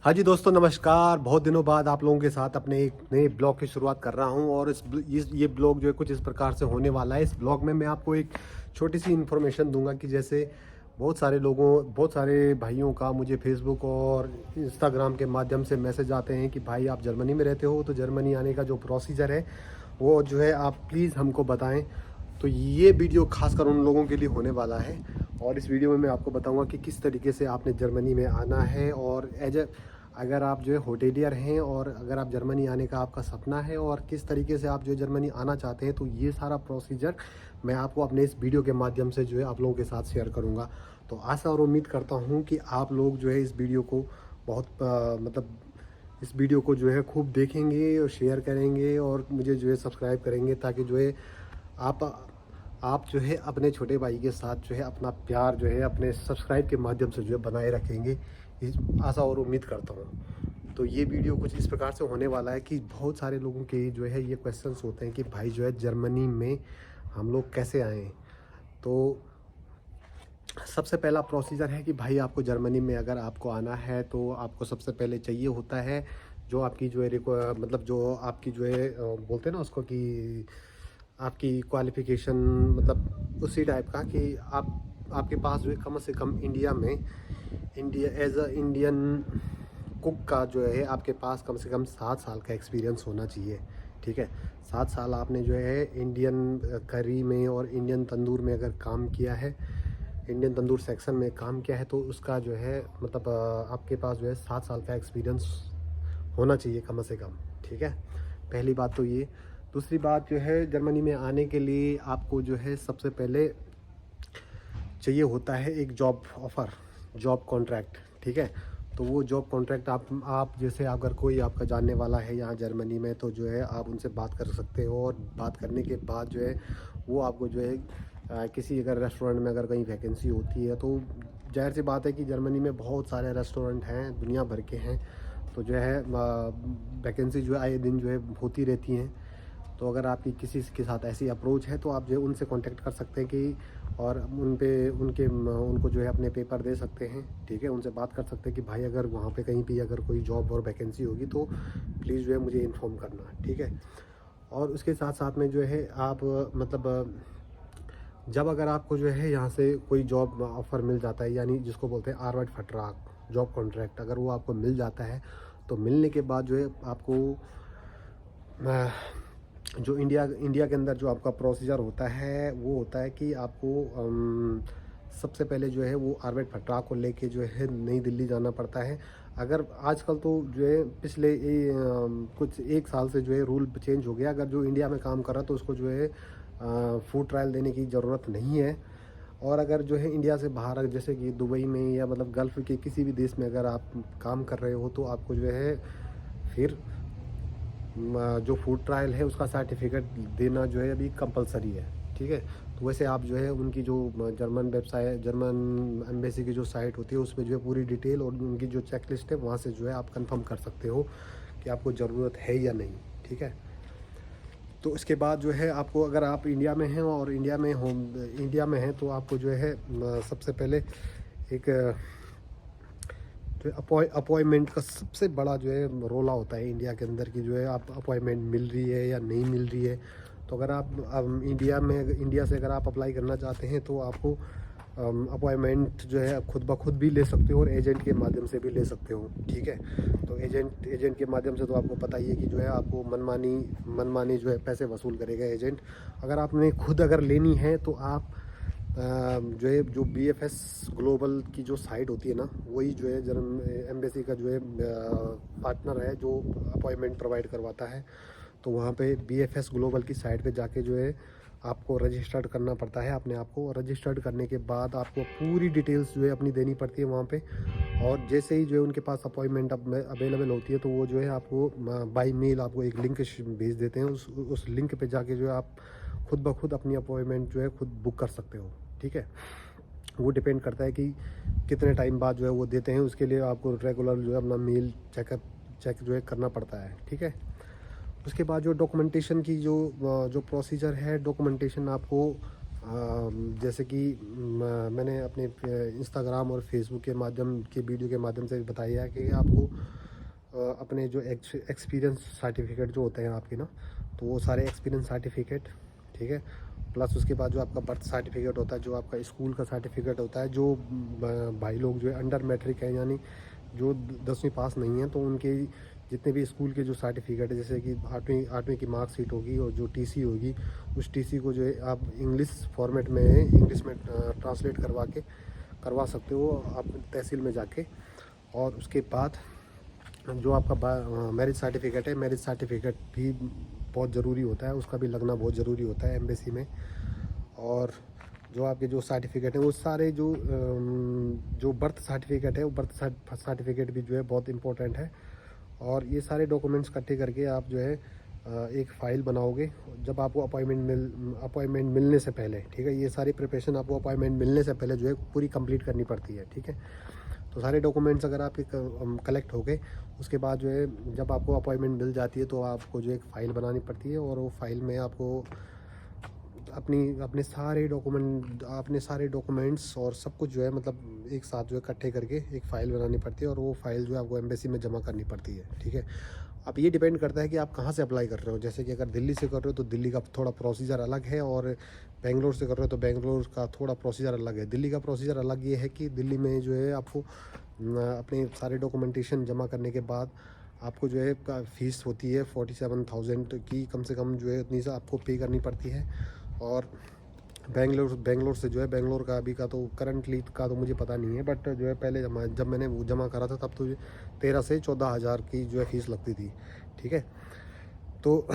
हाँ जी दोस्तों, नमस्कार। बहुत दिनों बाद आप लोगों के साथ अपने एक नए ब्लॉग की शुरुआत कर रहा हूँ और ये ब्लॉग जो है कुछ इस प्रकार से होने वाला है। इस ब्लॉग में मैं आपको एक छोटी सी इन्फॉर्मेशन दूंगा कि जैसे बहुत सारे भाइयों का मुझे फेसबुक और इंस्टाग्राम के माध्यम से मैसेज आते हैं कि भाई आप जर्मनी में रहते हो, तो जर्मनी आने का जो प्रोसीजर है वो जो है आप प्लीज़ हमको बताएं। तो ये वीडियो खासकर उन लोगों के लिए होने वाला है और इस वीडियो में मैं आपको बताऊंगा कि किस तरीके से आपने जर्मनी में आना है और अगर आप जो है होटेलियर हैं और अगर आप जर्मनी आने का आपका सपना है और किस तरीके से आप जो है जर्मनी आना चाहते हैं, तो ये सारा प्रोसीजर मैं आपको अपने इस वीडियो के माध्यम से जो है आप लोगों के साथ शेयर करूँगा। तो आशा और उम्मीद करता हूँ कि आप लोग जो है इस वीडियो को इस वीडियो को जो है खूब देखेंगे और शेयर करेंगे और मुझे जो है सब्सक्राइब करेंगे, ताकि जो है आप आप जो है अपने छोटे भाई के साथ जो है अपना प्यार जो है अपने सब्सक्राइब के माध्यम से जो है बनाए रखेंगे, इस आशा और उम्मीद करता हूँ। तो ये वीडियो कुछ इस प्रकार से होने वाला है कि बहुत सारे लोगों के जो है ये क्वेश्चंस होते हैं कि भाई जो है जर्मनी में हम लोग कैसे आएँ। तो सबसे पहला प्रोसीजर है कि भाई आपको जर्मनी में अगर आपको आना है तो आपको सबसे पहले चाहिए होता है जो आपकी जो है मतलब जो आपकी जो है बोलते हैं ना उसको कि आपकी क्वालिफ़िकेशन, मतलब उसी टाइप का कि आपके पास जो है कम से कम India as a Indian cook का जो है आपके पास कम से कम 7 साल का एक्सपीरियंस होना चाहिए। ठीक है, 7 साल आपने जो है इंडियन करी में और इंडियन तंदूर में अगर काम किया है, इंडियन तंदूर सेक्शन में काम किया है, तो उसका जो है मतलब आपके पास जो है 7 साल का एक्सपीरियंस होना चाहिए कम से कम। ठीक है, पहली बात तो ये। दूसरी बात जो है, जर्मनी में आने के लिए आपको जो है सबसे पहले चाहिए होता है एक जॉब ऑफ़र, जॉब कॉन्ट्रैक्ट। ठीक है, तो वो जॉब कॉन्ट्रैक्ट आप जैसे अगर कोई आपका जानने वाला है यहाँ जर्मनी में, तो जो है आप उनसे बात कर सकते हो और बात करने के बाद जो है वो आपको जो है किसी अगर रेस्टोरेंट में अगर कहीं वैकेंसी होती है, तो जाहिर सी बात है कि जर्मनी में बहुत सारे रेस्टोरेंट हैं, दुनिया भर के हैं, तो जो है वैकेंसी जो है आए दिन जो है होती रहती हैं। तो अगर आपकी किसी के साथ ऐसी अप्रोच है तो आप जो है उनसे कांटेक्ट कर सकते हैं कि और उनको जो है अपने पेपर दे सकते हैं। ठीक है, उनसे बात कर सकते हैं कि भाई अगर वहाँ पे कहीं भी अगर कोई जॉब और वैकेंसी होगी तो प्लीज़ जो है मुझे इन्फॉर्म करना। ठीक है, और उसके साथ साथ में जो है आप मतलब जब अगर आपको जो है यहाँ से कोई जॉब ऑफ़र मिल जाता है, यानी जिसको बोलते हैं आर्बेट फट्राक जॉब कॉन्ट्रैक्ट, अगर वो आपको मिल जाता है तो मिलने के बाद जो है आपको जो इंडिया के अंदर जो आपका प्रोसीजर होता है वो होता है कि आपको सबसे पहले जो है वो आर्बेट फट्रा को लेके जो है नई दिल्ली जाना पड़ता है। अगर आजकल तो जो है पिछले कुछ 1 साल से जो है रूल चेंज हो गया, अगर जो इंडिया में काम कर रहा है तो उसको जो है फूड ट्रायल देने की ज़रूरत नहीं है। और अगर जो है इंडिया से बाहर जैसे कि दुबई में या मतलब गल्फ़ के किसी भी देश में अगर आप काम कर रहे हो, तो आपको जो है फिर जो फूड ट्रायल है उसका सर्टिफिकेट देना जो है अभी कंपलसरी है। ठीक है, तो वैसे आप जो है उनकी जो जर्मन एम्बेसी की जो साइट होती है उस पर जो है पूरी डिटेल और उनकी जो चेक लिस्ट है वहाँ से जो है आप कंफर्म कर सकते हो कि आपको ज़रूरत है या नहीं। ठीक है, तो इसके बाद जो है आपको अगर आप इंडिया में हैं और इंडिया में हैं तो आपको जो है सबसे पहले एक जो अपॉइंटमेंट का सबसे बड़ा जो है रोला होता है इंडिया के अंदर की जो है आप अपॉइंटमेंट मिल रही है या नहीं मिल रही है। तो अगर आप इंडिया से अगर आप अप्लाई करना चाहते हैं तो आपको अपॉइंटमेंट जो है खुद ब खुद भी ले सकते हो और एजेंट के माध्यम से भी ले सकते हो। ठीक है, तो एजेंट के माध्यम से तो आपको पता ही है कि जो है आपको मनमानी जो है पैसे वसूल करेगा एजेंट। अगर आपने खुद अगर लेनी है तो आप जो है जो BFS ग्लोबल की जो साइट होती है ना, वही जो है एम्बेसी का जो है पार्टनर है जो अपॉइंटमेंट प्रोवाइड करवाता है। तो वहाँ पे BFS ग्लोबल की साइट पे जाके जो है आपको रजिस्टर्ड करना पड़ता है अपने आप को। रजिस्टर्ड करने के बाद आपको पूरी डिटेल्स जो है अपनी देनी पड़ती है वहाँ पे, और जैसे ही जो है उनके पास अपॉइंटमेंट अवेलेबल होती है तो वो जो है आपको बाई मेल आपको एक लिंक भेज देते हैं। उस लिंक पे जाके जो है आप खुद ब खुद अपनी अपॉइंटमेंट जो है खुद बुक कर सकते हो। ठीक है, वो डिपेंड करता है कि कितने टाइम बाद जो है वो देते हैं, उसके लिए आपको रेगुलर जो है अपना मेल चेक जो है करना पड़ता है। ठीक है, उसके बाद जो डॉक्यूमेंटेशन की जो प्रोसीजर है, डॉक्यूमेंटेशन आपको जैसे कि मैंने अपने इंस्टाग्राम और फेसबुक के माध्यम के वीडियो के माध्यम से बताया कि आपको अपने जो एक्सपीरियंस सर्टिफिकेट जो होते हैं आपके ना, तो वो सारे एक्सपीरियंस सर्टिफिकेट, ठीक है, प्लस उसके बाद जो आपका बर्थ सर्टिफिकेट होता है, जो आपका स्कूल का सर्टिफिकेट होता है, जो भाई लोग जो है अंडर मैट्रिक है, यानी जो 10वीं पास नहीं है, तो उनके जितने भी स्कूल के जो सर्टिफिकेट है, जैसे कि आठवीं की मार्कशीट होगी और जो टीसी होगी, उस टीसी को जो है आप इंग्लिश फॉर्मेट में, इंग्लिश में ट्रांसलेट करवा सकते हो आप तहसील में जाके। और उसके बाद जो आपका मैरिज सर्टिफिकेट है, मैरिज सर्टिफिकेट भी बहुत ज़रूरी होता है, उसका भी लगना बहुत ज़रूरी होता है एम्बेसी में। और जो आपके जो सर्टिफिकेट हैं वो सारे जो बर्थ सर्टिफिकेट है, वो बर्थ सर्टिफिकेट भी जो है बहुत इम्पोर्टेंट है। और ये सारे डॉक्यूमेंट्स इकट्ठे करके आप जो है एक फ़ाइल बनाओगे जब आपको अपॉइंटमेंट मिलने से पहले, ठीक है। ये सारी प्रिपरेशन आपको अपॉइंटमेंट मिलने से पहले जो है पूरी कंप्लीट करनी पड़ती है, ठीक है। तो सारे डॉक्यूमेंट्स अगर आपके कलेक्ट हो गए, उसके बाद जो है जब आपको अपॉइंटमेंट मिल जाती है तो आपको जो एक फ़ाइल बनानी पड़ती है, और वो फाइल में आपको अपने सारे डॉक्यूमेंट्स और सब कुछ जो है मतलब एक साथ जो है इकट्ठे करके एक फ़ाइल बनानी पड़ती है, और वो फाइल जो है आपको एम्बेसी में जमा करनी पड़ती है, ठीक है। अब ये डिपेंड करता है कि आप कहाँ से अप्लाई कर रहे हो। जैसे कि अगर दिल्ली से कर रहे हो तो दिल्ली का थोड़ा प्रोसीजर अलग है, और बेंगलोर से कर रहे हो तो बेंगलोर का थोड़ा प्रोसीजर अलग है। दिल्ली का प्रोसीजर अलग ये है कि दिल्ली में जो है आपको अपने सारे डॉक्यूमेंटेशन जमा करने के बाद आपको जो है फ़ीस होती है 47,000 की, कम से कम जो है उतनी से आपको पे करनी पड़ती है। और बेंगलोर से जो है, बेंगलोर का अभी का तो करंटली का तो मुझे पता नहीं है, बट जो है पहले जब मैंने वो जमा करा था तब तो 13 से 14,000 की जो है फ़ीस लगती थी, ठीक है। तो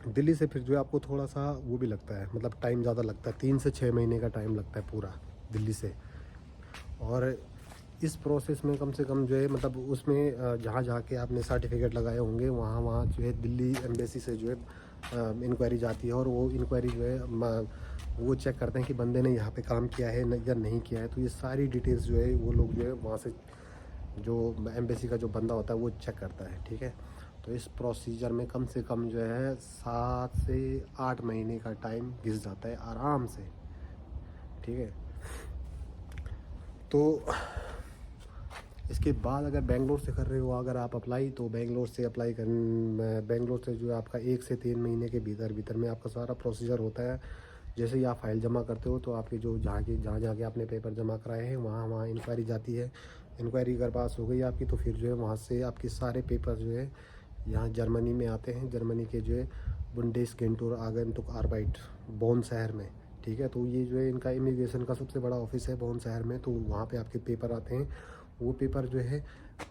दिल्ली से फिर जो है आपको थोड़ा सा वो भी लगता है, मतलब टाइम ज़्यादा लगता है, 3 से 6 महीने का टाइम लगता है पूरा दिल्ली से। और इस प्रोसेस में कम से कम जो है मतलब उसमें जहाँ जहाँ के आपने सर्टिफिकेट लगाए होंगे वहाँ जो है दिल्ली एम्बेसी से जो है इंक्वायरी जाती है, और वो इंक्वायरी जो है वो चेक करते हैं कि बंदे ने यहाँ पे काम किया है या नहीं किया है। तो ये सारी डिटेल्स जो है वो लोग जो है वहाँ से जो एम्बेसी का जो बंदा होता है वो चेक करता है, ठीक है। तो इस प्रोसीजर में कम से कम जो है 7 से 8 महीने का टाइम घिस जाता है आराम से, ठीक है। तो इसके बाद अगर बेंगलोर से कर रहे हो अगर आप अप्लाई, तो बेंगलोर से बेंगलोर से जो है आपका 1 से 3 महीने के भीतर में आपका सारा प्रोसीजर होता है। जैसे ही आप फाइल जमा करते हो तो आपके जो जहाँ जाके आपने पेपर जमा कराए हैं वहाँ इंक्वायरी जाती है। इंक्वायरी अगर पास हो गई आपकी तो फिर जो है वहाँ से आपके सारे पेपर जो है यहाँ जर्मनी में आते हैं। जर्मनी के जो है बुंडेसगेंटुर आगंतुक आर्बाइट बोन शहर में, ठीक है। तो ये जो है इनका इमिग्रेशन का सबसे बड़ा ऑफिस है बोन शहर में। तो वहाँ पे आपके पेपर आते हैं। वो पेपर जो है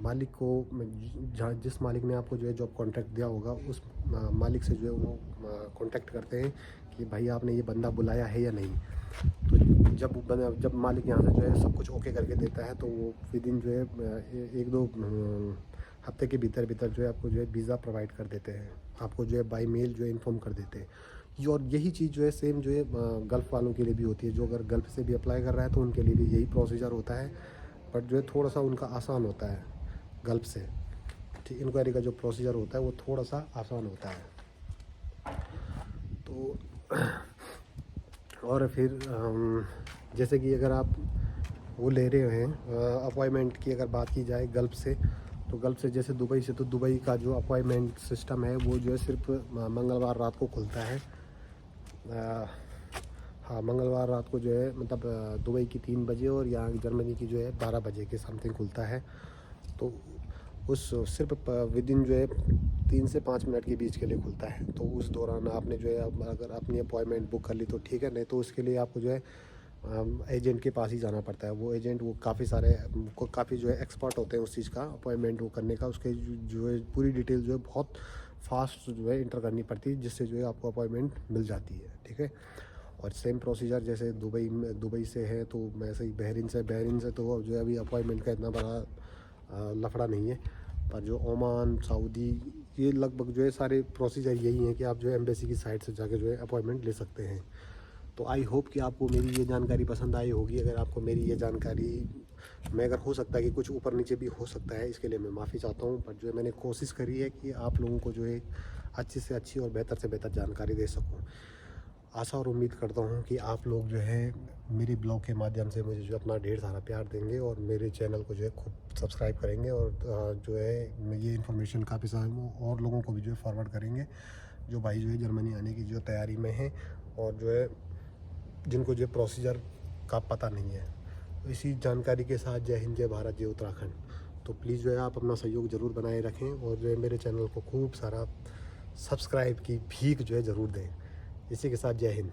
मालिक को, जिस मालिक ने आपको जो है जॉब कॉन्ट्रैक्ट दिया होगा उस मालिक से जो है वो कॉन्टैक्ट करते हैं कि भाई आपने ये बंदा बुलाया है या नहीं। तो जब मालिक यहाँ से जो है सब कुछ ओके करके देता है तो वो विदिन जो है 1-2 हफ्ते के भीतर जो है आपको जो है वीज़ा प्रोवाइड कर देते हैं। आपको जो है बाई मेल जो है इन्फॉर्म कर देते हैं। और यही चीज़ जो है सेम जो है गल्फ़ वालों के लिए भी होती है। जो अगर गल्फ़ से भी अप्लाई कर रहा है तो उनके लिए भी यही प्रोसीजर होता है, बट जो है थोड़ा सा उनका आसान होता है गल्फ़ से, ठीक। इंक्वायरी का जो प्रोसीजर होता है वो थोड़ा सा आसान होता है। तो और फिर जैसे कि अगर आप वो ले रहे हैं अपॉइंटमेंट की अगर बात की जाए गल्फ़ से, तो गल्फ़ से जैसे दुबई से, तो दुबई का जो अपॉइंटमेंट सिस्टम है वो जो है सिर्फ मंगलवार रात को खुलता है। हाँ, मंगलवार रात को जो है मतलब दुबई की 3 बजे और यहाँ जर्मनी की जो है 12 बजे के समथिंग खुलता है। तो उस सिर्फ विदिन जो है 3 से 5 मिनट के बीच के लिए खुलता है। तो उस दौरान आपने जो है अगर अपनी अपॉइंटमेंट बुक कर ली तो ठीक है, नहीं तो उसके लिए आपको जो है एजेंट के पास ही जाना पड़ता है। वो एजेंट वो काफ़ी जो है एक्सपर्ट होते हैं उस चीज़ का अपॉइंटमेंट वो करने का। उसके जो है पूरी डिटेल जो है बहुत फास्ट जो है इंटर करनी पड़ती है, जिससे जो है आपको अपॉइंटमेंट मिल जाती है, ठीक है। और सेम प्रोसीजर जैसे दुबई से है तो वैसे ही बहरीन से तो जो है अभी अपॉइंटमेंट का इतना बड़ा लफड़ा नहीं है। पर जो ओमान, सऊदी, ये लगभग जो है सारे प्रोसीजर यही हैं कि आप जो है एम्बेसी की साइट से जाके जो है अपॉइंटमेंट ले सकते हैं। तो आई होप कि आपको मेरी ये जानकारी पसंद आई होगी। अगर आपको मेरी ये जानकारी में अगर हो सकता है कि कुछ ऊपर नीचे भी हो सकता है, इसके लिए मैं माफ़ी चाहता हूँ। पर जो है मैंने कोशिश करी है कि आप लोगों को जो है अच्छी से अच्छी और बेहतर से बेहतर जानकारी दे सकूँ। आशा और उम्मीद करता हूँ कि आप लोग जो है मेरे ब्लॉग के माध्यम से मुझे जो अपना ढेर सारा प्यार देंगे और मेरे चैनल को जो है खूब सब्सक्राइब करेंगे और जो है ये इन्फॉर्मेशन काफ़ी सारे और लोगों को भी जो है फॉरवर्ड करेंगे, जो भाई जो है जर्मनी आने की जो तैयारी में हैं और जो है जिनको जो प्रोसीजर का पता नहीं है। तो इसी जानकारी के साथ जय हिंद, जय भारत, जय उत्तराखंड। तो प्लीज़ जो है आप अपना सहयोग ज़रूर बनाए रखें और जो है मेरे चैनल को खूब सारा सब्सक्राइब की भीख जो है ज़रूर दें। इसी के साथ जय हिंद।